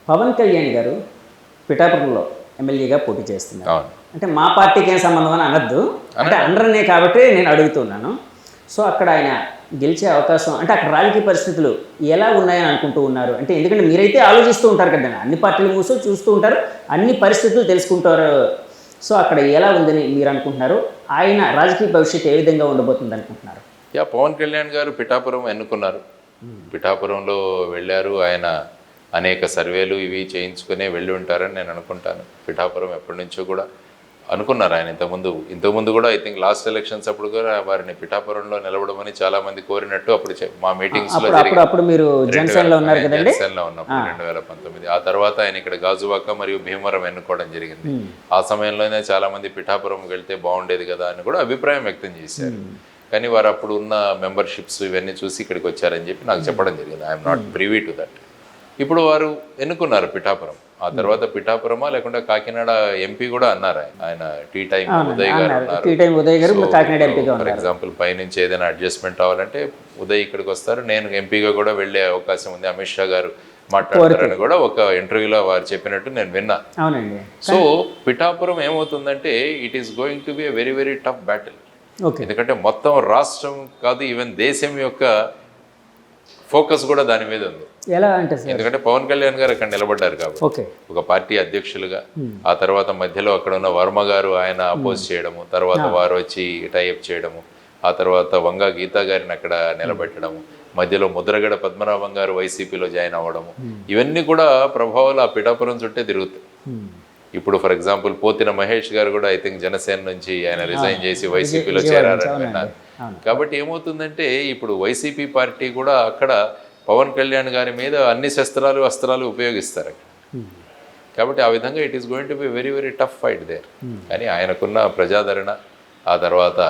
పవన్ కళ్యాణ్ గారు పిఠాపురంలో ఎమ్మెల్యేగా పోటీ చేస్తున్నారు. అవును. అంటే మా పార్టీకి ఏం సంబంధం అని అనద్దు, అంటే అందరనే కాబట్టి నేను అడుగుతున్నాను. సో అక్కడ ఆయన గెలిచే అవకాశం అంటే అక్కడ రాజకీయ పరిస్థితులు ఎలా ఉన్నాయని అనుకుంటూ ఉన్నారు? అంటే ఎందుకంటే మీరైతే ఆలోచిస్తూ ఉంటారు కదా, అన్ని పార్టీలు మూసో చూస్తూ ఉంటారు, అన్ని పరిస్థితులు తెలుసుకుంటారు. సో అక్కడ ఎలా ఉందని మీరు అనుకుంటున్నారు? ఆయన రాజకీయ భవిష్యత్తు ఏ విధంగా ఉండబోతుంది అనుకుంటున్నారు? పవన్ కళ్యాణ్ గారు పిఠాపురం ఎన్నుకున్నారు. పిఠాపురంలో వెళ్ళారు. ఆయన అనేక సర్వేలు ఇవి చేయించుకునే వెళ్ళి ఉంటారని నేను అనుకుంటాను. పిఠాపురం ఎప్పటి నుంచో కూడా అనుకున్నారు ఆయన. ఇంతకుముందు కూడా ఐ థింక్ లాస్ట్ ఎలక్షన్స్ అప్పుడు కూడా వారిని పిఠాపురంలో నిలబడమని చాలా మంది కోరినట్టు అప్పుడు మా మీటింగ్స్ లో అప్పుడు మీరు జనసేనలో ఉన్నారు కదండి, జనసేనలో ఉన్నప్పుడు 2019. ఆ తర్వాత ఆయన ఇక్కడ గాజువాక మరియు భీమవరం ఎన్నుకోవడం జరిగింది. ఆ సమయంలోనే చాలా మంది పిఠాపురం వెళ్తే బాగుండేది కదా అని కూడా అభిప్రాయం వ్యక్తం చేశారు. కానీ వారు అప్పుడు ఉన్న మెంబర్షిప్స్ ఇవన్నీ చూసి ఇక్కడికి వచ్చారని చెప్పి నాకు చెప్పడం జరిగింది. I'm not privy to that. ఇప్పుడు వారు ఎన్నుకున్నారు పిఠాపురం. ఆ తర్వాత పిఠాపురమా లేకుండా కాకినాడ ఎంపీ కూడా అన్నారు. ఆయన టీ టైం ఉదయ్ గారు ఉన్నారు. ఫర్ ఎగ్జాంపుల్ పైనుంచి ఏదైనా అడ్జస్ట్మెంట్ అవ్వాలంటే ఉదయ్ ఇక్కడికి వస్తారు, నేను ఎంపీగా కూడా వెళ్ళే అవకాశం ఉంది, అమిత్ షా గారు మాట్లాడతారని కూడా ఒక ఇంటర్వ్యూలో వారు చెప్పినట్టు నేను విన్నా. సో పిఠాపురం ఏమవుతుందంటే it is going to B a very very tough battle. ఎందుకంటే మొత్తం రాష్ట్రం కాదు, ఈవెన్ దేశం యొక్క ఫోకస్ కూడా దాని మీద ఉంది. ఎలా అంటే ఎందుకంటే పవన్ కళ్యాణ్ గారు అక్కడ నిలబడ్డారు కాబట్టి ఒక పార్టీ అధ్యక్షులుగా. ఆ తర్వాత మధ్యలో అక్కడ ఉన్న వర్మ గారు ఆయన అపోజ్ చేయడము, తర్వాత వారు వచ్చి టైఅప్ చేయడము, ఆ తర్వాత వంగా గీతా గారిని అక్కడ నిలబెట్టడము, మధ్యలో ముద్రగడ పద్మనాభం గారు వైసీపీలో జాయిన్ అవ్వడము, ఇవన్నీ కూడా ప్రభావాలు ఆ పిఠాపురం చుట్టే తిరుగుతాయి. ఇప్పుడు ఫర్ ఎగ్జాంపుల్ పోతిన మహేష్ గారు కూడా ఐ థింక్ జనసేన నుంచి ఆయన రిజైన్ చేసి వైసీపీలో చేరారని విన్నారు. కాబట్టి ఏమవుతుందంటే ఇప్పుడు వైసీపీ పార్టీ కూడా అక్కడ పవన్ కళ్యాణ్ గారి మీద అన్ని అస్త్రాలు ఉపయోగిస్తారు అక్కడ. కాబట్టి ఆ విధంగా it is going to be very very tough fight there. కానీ ఆయనకున్న ప్రజాదరణ, ఆ తర్వాత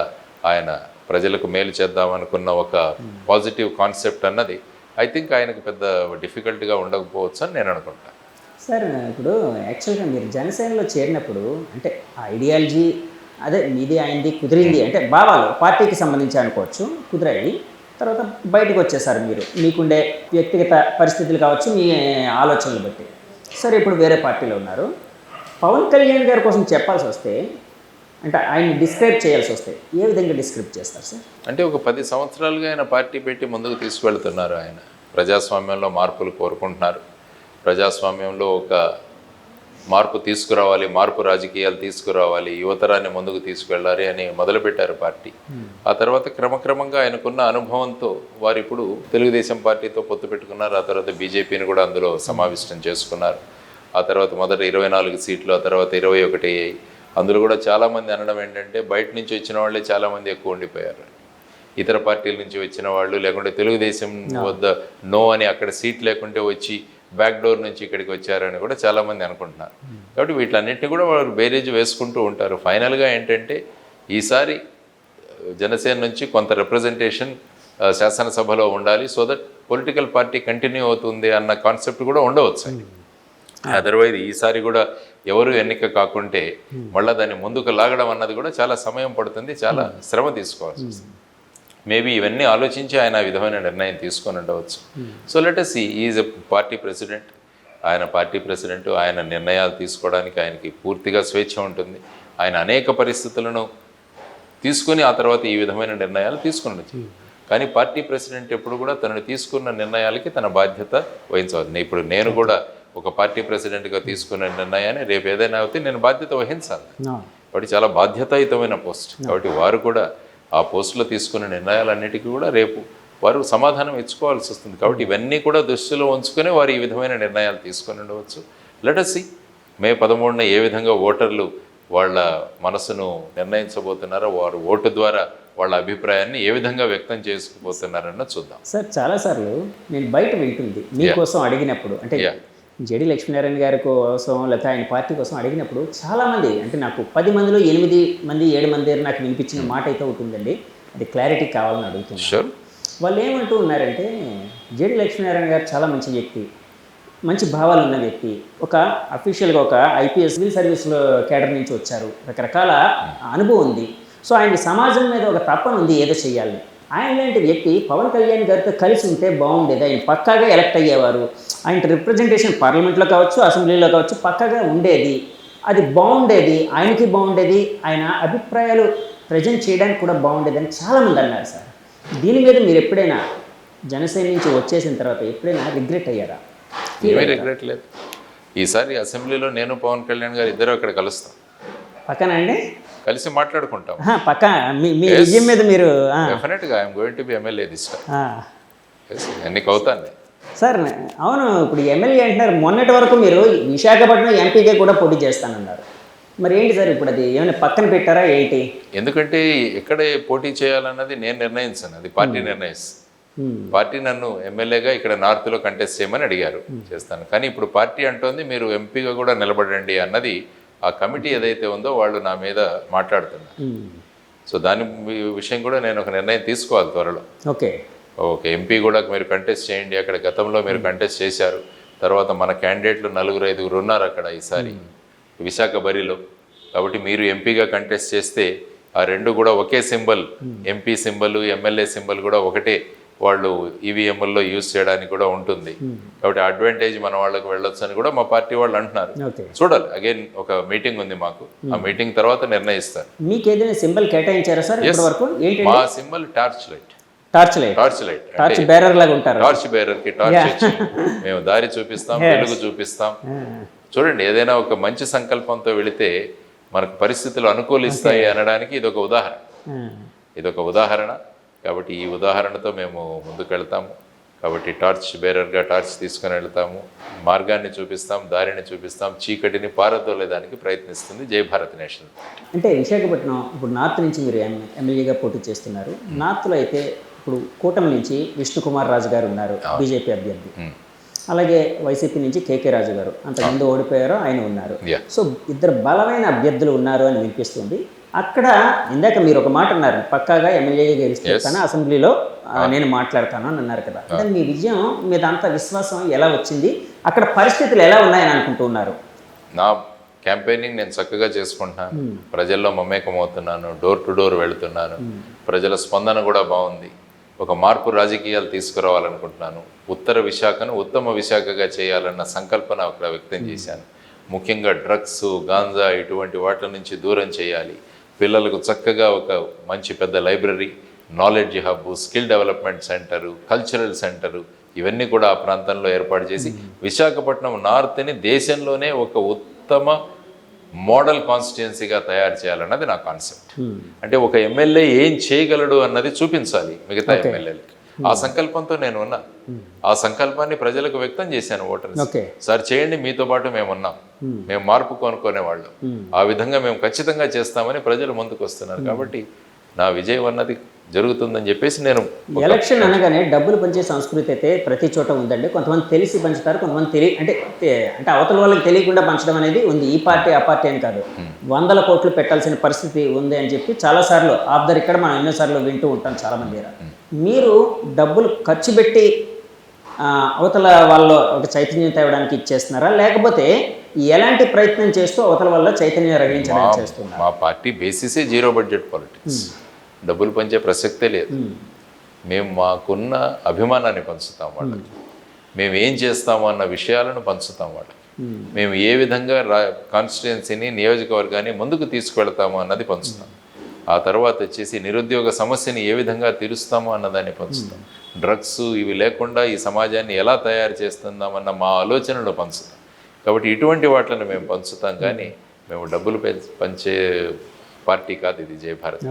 ఆయన ప్రజలకు మేలు చేద్దామనుకున్న ఒక పాజిటివ్ కాన్సెప్ట్ అన్నది ఐ థింక్ ఆయనకు పెద్ద డిఫికల్ట్గా ఉండకపోవచ్చు అని నేను అనుకుంటాను. సార్ ఇప్పుడు యాక్చువల్గా మీరు జనసేనలో చేరినప్పుడు అంటే ఐడియాలజీ అదే మీది ఆయనది కుదిరింది అంటే భావాలు పార్టీకి సంబంధించి అనుకోవచ్చు, కుదిరాయి. తర్వాత బయటకు వచ్చేసారు మీరు, మీకుండే వ్యక్తిగత పరిస్థితులు కావచ్చు, మీ ఆలోచనలు బట్టి. సరే ఇప్పుడు వేరే పార్టీలో ఉన్నారు. పవన్ కళ్యాణ్ గారి కోసం చెప్పాల్సి వస్తే అంటే ఆయన్ని డిస్క్రైబ్ చేయాల్సి వస్తే ఏ విధంగా డిస్క్రైబ్ చేస్తారు సార్? అంటే ఒక 10 సంవత్సరాలుగా ఆయన పార్టీ పెట్టి ముందుకు తీసుకువెళ్తున్నారు. ఆయన ప్రజాస్వామ్యంలో మార్పులు కోరుకుంటున్నారు. ప్రజాస్వామ్యంలో ఒక మార్పు తీసుకురావాలి, మార్పు రాజకీయాలు తీసుకురావాలి, యువతరాన్ని ముందుకు తీసుకువెళ్ళాలి అని మొదలుపెట్టారు పార్టీ. ఆ తర్వాత క్రమక్రమంగా ఆయనకున్న అనుభవంతో వారు ఇప్పుడు తెలుగుదేశం పార్టీతో పొత్తు పెట్టుకున్నారు. ఆ తర్వాత బీజేపీని కూడా అందులో సమావిష్టం చేసుకున్నారు. ఆ తర్వాత మొదట 24 సీట్లు, ఆ తర్వాత 21 అయ్యాయి. అందులో కూడా చాలామంది అనడం ఏంటంటే బయట నుంచి వచ్చిన వాళ్ళే చాలామంది ఎక్కువ ఉండిపోయారు. ఇతర పార్టీల నుంచి వచ్చిన వాళ్ళు, లేకుంటే తెలుగుదేశం వద్ద నో అని అక్కడ సీట్ లేకుంటే వచ్చి బ్యాక్ డోర్ నుంచి ఇక్కడికి వచ్చారని కూడా చాలామంది అనుకుంటున్నారు. కాబట్టి వీటన్నిటిని కూడా వాళ్ళు బేరేజ్ వేసుకుంటూ ఉంటారు. ఫైనల్గా ఏంటంటే ఈసారి జనసేన నుంచి కొంత రిప్రజెంటేషన్ శాసనసభలో ఉండాలి, so that political party continue అవుతుంది అన్న కాన్సెప్ట్ కూడా ఉండవచ్చు. అదర్వైజ్ ఈసారి కూడా ఎవరు ఎన్నిక కాకుంటే మళ్ళీ దాన్ని ముందుకు లాగడం అన్నది కూడా చాలా సమయం పడుతుంది, చాలా శ్రమ తీసుకోవాల్సి వస్తుంది. మేబీ ఇవన్నీ ఆలోచించి ఆయన విధమైన నిర్ణయం తీసుకొని ఉండవచ్చు. So let us see, is a party president. ఆయన పార్టీ ప్రెసిడెంట్, ఆయన నిర్ణయాలు తీసుకోవడానికి ఆయనకి పూర్తిగా స్వేచ్ఛ ఉంటుంది. ఆయన అనేక పరిస్థితులను తీసుకొని ఆ తర్వాత ఈ విధమైన నిర్ణయాలు తీసుకునొచ్చు. కానీ పార్టీ ప్రెసిడెంట్ ఎప్పుడు కూడా తనను తీసుకున్న నిర్ణయాలకి తన బాధ్యత వహించవచ్చు. ఇప్పుడు నేను కూడా ఒక పార్టీ ప్రెసిడెంట్గా తీసుకున్న నిర్ణయాన్ని రేపు ఏదైనా అయితే నేను బాధ్యత వహించాలి. కాబట్టి చాలా బాధ్యతాయుతమైన పోస్ట్. కాబట్టి వారు కూడా ఆ పోస్టులో తీసుకున్న నిర్ణయాలన్నిటికీ కూడా రేపు వారు సమాధానం ఇచ్చుకోవాల్సి వస్తుంది. కాబట్టి ఇవన్నీ కూడా దృష్టిలో ఉంచుకొని వారు ఈ విధమైన నిర్ణయాలు తీసుకొని ఉండవచ్చు. లెట్ us see మే 13న ఏ విధంగా ఓటర్లు వాళ్ళ మనసును నిర్ణయించబోతున్నారో, వారు ఓటు ద్వారా వాళ్ళ అభిప్రాయాన్ని ఏ విధంగా వ్యక్తం చేసుకుపోతున్నారన్న చూద్దాం. సార్ చాలాసార్లు నేను బయట వింటుంది మీకోసం అడిగినప్పుడు అంటే జేడి లక్ష్మీనారాయణ గారి కోసం లేకపోతే ఆయన పార్టీ కోసం అడిగినప్పుడు చాలామంది అంటే నాకు 10 మందిలో 8 మంది 7 మంది నాకు వినిపించిన మాట అయితే ఉంటుందండి, అది క్లారిటీ కావాలని అడుగుతున్నారు. వాళ్ళు ఏమంటూ ఉన్నారంటే జేడి లక్ష్మీనారాయణ గారు చాలా మంచి వ్యక్తి, మంచి భావాలు ఉన్న వ్యక్తి, ఒక అఫీషియల్గా ఒక ఐపీఎస్ సివిల్ సర్వీస్లో కేడర్ నుంచి వచ్చారు, రకరకాల అనుభవం ఉంది. సో ఆయన సమాజం మీద ఒక తప్పన ఉంది, ఏదో చేయాలి. ఆయన లాంటి వ్యక్తి పవన్ కళ్యాణ్ గారితో కలిసి ఉంటే బాగుండేది, ఆయన పక్కాగా ఎలక్ట్ అయ్యేవారు, ఆయన రిప్రజెంటేషన్ పార్లమెంట్లో కావచ్చు అసెంబ్లీలో కావచ్చు పక్కాగా ఉండేది, అది బాగుండేది, ఆయనకి బాగుండేది, ఆయన అభిప్రాయాలు ప్రజెంట్ చేయడానికి కూడా బాగుండేది అని చాలామంది అన్నారు సార్. దీని మీద మీరు ఎప్పుడైనా జనసేన నుంచి వచ్చేసిన తర్వాత ఎప్పుడైనా రిగ్రెట్ అయ్యారా? ఏమీ రిగ్రెట్ లేదు. ఈసారి అసెంబ్లీలో నేను పవన్ కళ్యాణ్ గారు ఇద్దరు అక్కడ కలుస్తాం, పక్కన అండి కలిసి మాట్లాడుకుంటాం. పక్క మీ విజయం మీద మీరు డెఫినెట్గా I'm going to B MLA this time. ఎన్నిక అవుతాను సార్. అవును, ఇప్పుడు ఎమ్మెల్యే అంటున్నారు, మొన్నటి వరకు మీరు విశాఖపట్నం ఎంపీగా కూడా పోటీ చేస్తానన్నారు, మరి ఏంటి సార్ ఇప్పుడు అది ఏమైనా పక్కన పెట్టారా ఏంటి? ఎందుకంటే ఎక్కడ పోటీ చేయాలన్నది నేను నిర్ణయించాను, అది పార్టీ నిర్ణయిస్తాను. పార్టీ నన్ను ఎమ్మెల్యేగా ఇక్కడ నార్త్లో కంటెస్ట్ చేయమని అడిగారు, చేస్తాను. కానీ ఇప్పుడు పార్టీ అంటోంది మీరు ఎంపీగా కూడా నిలబడండి అన్నది ఆ కమిటీ ఏదైతే ఉందో వాళ్ళు నా మీద మాట్లాడుతున్నారు. సో దాని విషయం కూడా నేను ఒక నిర్ణయం తీసుకోవాలి త్వరలో. ఓకే ఎంపీ కూడా మీరు కంటెస్ట్ చేయండి, అక్కడ గతంలో మీరు కంటెస్ట్ చేశారు, తర్వాత మన క్యాండిడేట్లు 4-5 ఉన్నారు అక్కడ ఈసారి విశాఖ బరిలో, కాబట్టి మీరు ఎంపీగా కంటెస్ట్ చేస్తే ఆ రెండు కూడా ఒకే symbol, MP symbol MLA symbol కూడా ఒకటే, వాళ్ళు ఈవీఎంల్లో యూజ్ చేయడానికి కూడా ఉంటుంది, కాబట్టి అడ్వాంటేజ్ మన వాళ్ళకి వెళ్ళొచ్చు అని కూడా మా పార్టీ వాళ్ళు అంటున్నారు. చూడాలి, అగైన్ ఒక మీటింగ్ ఉంది మాకు, ఆ మీటింగ్ తర్వాత నిర్ణయిస్తారు. మీకు ఏదైనా సింబల్ కేటాయించారా సార్? మా symbol torch light. Torch light torch bearer లాగా ఉంటారు. టార్చ్ బేరర్ కి టార్చ్ ఇచ్చి మేము దారి చూపిస్తాం, వెలుగు చూపిస్తాం. చూడండి, ఏదైనా ఒక మంచి సంకల్పంతో వెళితే మనకు పరిస్థితులు అనుకూలిస్తాయి అనడానికి ఇదొక ఉదాహరణ. కాబట్టి ఈ ఉదాహరణతో మేము ముందుకు వెళ్తాము. కాబట్టి టార్చ్ బేరర్గా టార్చ్ తీసుకుని వెళ్తాము, మార్గాన్ని చూపిస్తాం, దారిని చూపిస్తాం, చీకటిని పారదోలేదానికి ప్రయత్నిస్తుంది జై భారత్ నేషనల్. అంటే విశాఖపట్నం ఇప్పుడు నార్త్ నుంచి మీరు ఎమ్మెల్యేగా పోటీ చేస్తున్నారు. నార్త్లో అయితే ఇప్పుడు కూటమి నుంచి విష్ణుకుమార్ రాజు గారు ఉన్నారు, బీజేపీ అభ్యర్థి. అలాగే వైసీపీ నుంచి కేకే రాజు గారు, అంతకుముందు ఓడిపోయారో ఆయన ఉన్నారు. సో ఇద్దరు బలమైన అభ్యర్థులు ఉన్నారు అని వినిపిస్తుంది. అక్కడ ఇందాక మీరు ఒక మాట అన్నారు, పక్కాగా ఎమ్మెల్యేగా గెలుస్తాను, అసెంబ్లీలో నేను మాట్లాడతాను అని అన్నారు కదా. అంటే మీ విజయం మీద అంత విశ్వాసం ఎలా వచ్చింది? అక్కడ పరిస్థితులు ఎలా ఉన్నాయని అనుకుంటున్నారు? నా క్యాంపెయినింగ్ నేను చక్కగా చేసుకుంటున్నాను, ప్రజల్లో మమేకం అవుతున్నాను, డోర్ టు డోర్ వెళుతున్నాను, ప్రజల స్పందన కూడా బాగుంది. ఒక మార్పు రాజకీయాలు తీసుకురావాలనుకుంటున్నాను, ఉత్తర విశాఖను ఉత్తమ విశాఖగా చేయాలన్న సంకల్పన అక్కడ వ్యక్తం చేశాను. ముఖ్యంగా డ్రగ్స్, గాంజా ఇటువంటి వాటి నుంచి దూరం చేయాలి, పిల్లలకు చక్కగా ఒక మంచి పెద్ద library, knowledge hub, skill development centre, cultural centre ఇవన్నీ కూడా ఆ ప్రాంతంలో ఏర్పాటు చేసి విశాఖపట్నం నార్త్ని దేశంలోనే ఒక ఉత్తమ మోడల్ కాన్స్టిట్యుయెన్సీగా తయారు చేయాలన్నది నా కాన్సెప్ట్. అంటే ఒక ఎమ్మెల్యే ఏం చేయగలడు అన్నది చూపించాలి మిగతా ఎమ్మెల్యేలకి. ఆ సంకల్పంతో నేను ఉన్నా, ఆ సంకల్పాన్ని ప్రజలకు వ్యక్తం చేశాను ఓటర్స్. సార్ చేయండి, మీతో పాటు మేము ఉన్నాం, మేము మార్పు కొనుక్కునేవాళ్ళం, ఆ విధంగా మేము ఖచ్చితంగా చేస్తామని ప్రజలు ముందుకు వస్తున్నారు. కాబట్టి నా విజయం అన్నది జరుగుతుందని చెప్పేసి నేను ఎలక్షన్ అనగానే డబ్బులు పంచే సంస్కృతి అయితే ప్రతి చోట ఉందండి. కొంతమంది తెలిసి పంచుతారు, కొంతమంది అంటే అవతల వాళ్ళకి తెలియకుండా పంచడం అనేది ఉంది. ఈ పార్టీ ఆ పార్టీ అని కాదు, 100 కోట్లు పెట్టాల్సిన పరిస్థితి ఉంది అని చెప్పి చాలాసార్లు ఆఫ్ ద రికార్డ్ మనం ఎన్నోసార్లు వింటూ ఉంటాం చాలామంది. మీరు డబ్బులు ఖర్చు పెట్టి అవతల వాళ్ళు ఒక చైతన్యం తేవడానికి ఇచ్చేస్తున్నారా, లేకపోతే ఎలాంటి ప్రయత్నం చేస్తూ అవతల వల్ల చైతన్యం రగించడానికి చేస్తున్నారు? మా పార్టీ బేసిసే జీరో బడ్జెట్ పాలిటిక్స్, డబ్బులు పంచే ప్రసక్తే లేదు. మేము మాకున్న అభిమానాన్ని పంచుతాం వాళ్ళకి, మేము ఏం చేస్తాము అన్న విషయాలను పంచుతాం వాళ్ళకి, మేము ఏ విధంగా కాన్స్టిట్యుయెన్సీని, నియోజకవర్గాన్ని ముందుకు తీసుకువెళ్తాము అన్నది పంచుతాం. ఆ తర్వాత వచ్చేసి నిరుద్యోగ సమస్యని ఏ విధంగా తీరుస్తామో అన్నదాన్ని పంచుతాం. డ్రగ్స్ ఇవి లేకుండా ఈ సమాజాన్ని ఎలా తయారు చేస్తున్నామన్న మా ఆలోచనలు పంచుతాం. కాబట్టి ఇటువంటి వాటిని మేము పంచుతాం, కానీ మేము డబ్బులు పంచే పార్టీ కాదు ఇది జై భారత్.